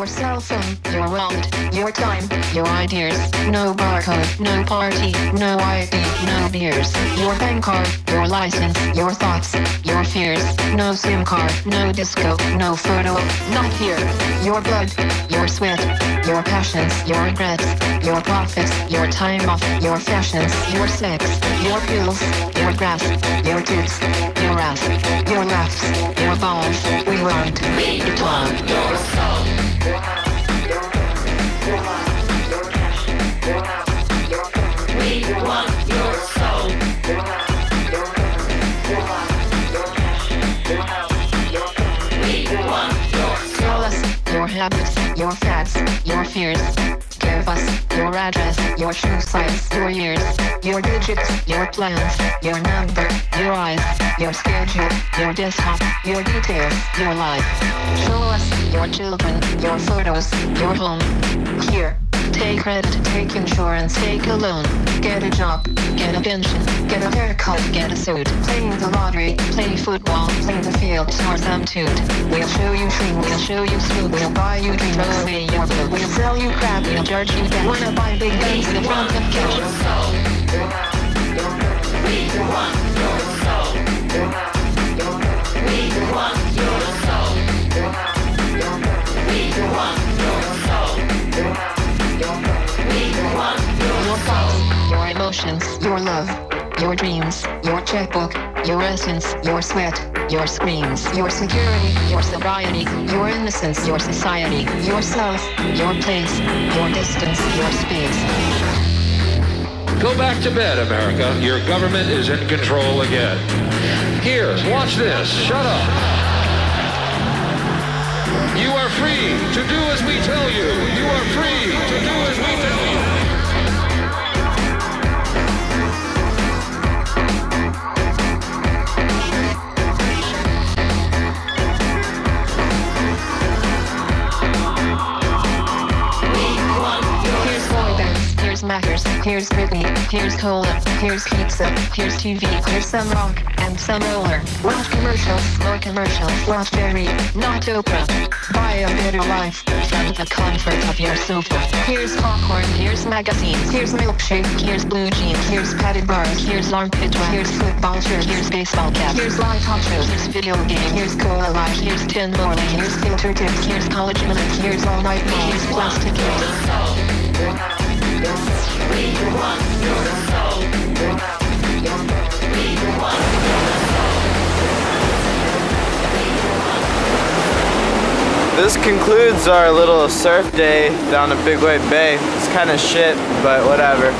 your cell phone, your wallet, your time, your ideas. No barcode, no party, no ID, no beers. Your bank card, your license, your thoughts, your fears. No SIM card, no disco, no photo, not here. Your blood, your sweat, your passions, your regrets, your profits, your time off, your fashions, your sex, your pills, your grass, your tits, your ass, your laughs, your balls. We want your soul. We want your soul. We want your soul. Tell us your habits, your fads, your fears. Give us your address, your shoe size, your years, your digits, your plans, your number, your eyes, your schedule, your desktop, your details, your life. Show us your children, your photos, your home. Here. Take credit, take insurance, take a loan. Get a job, get a pension, get a haircut, get a suit. Playing the lottery, play football, play the field, snore some toot. We'll show you dreams, we'll show you scoop, we'll buy you dreams, throw away your blue. We'll sell you crap, we'll charge you back. Wanna buy big guns in front of cash. We want your soul. We want your soul. We want your soul. Your thoughts, your emotions, your love, your dreams, your checkbook, your essence, your sweat, your screams, your security, your sobriety, your innocence, your society, yourself, your place, your distance, your space. Go back to bed, America. Your government is in control again. Here, watch this. Shut up. You are free to do as we tell you. You are free to do as we tell you. Here's Mackers, here's Britney, here's Cola, here's pizza, here's TV, here's some rock and some roller. Watch commercials, more commercials, watch Jerry, not Oprah. Buy a better life from the comfort of your sofa. Here's popcorn, here's magazines, here's milkshake, here's blue jeans, here's padded bars, here's armpit wax, here's football shirt, here's baseball cap, here's live talk shows, here's video game, here's Cola Life, here's Tin Morning, here's filter tips, here's college minutes, here's all night, here's plastic cake. We want your soul. We want your soul. This concludes our little surf day down at Big White Bay. It's kind of shit, but whatever.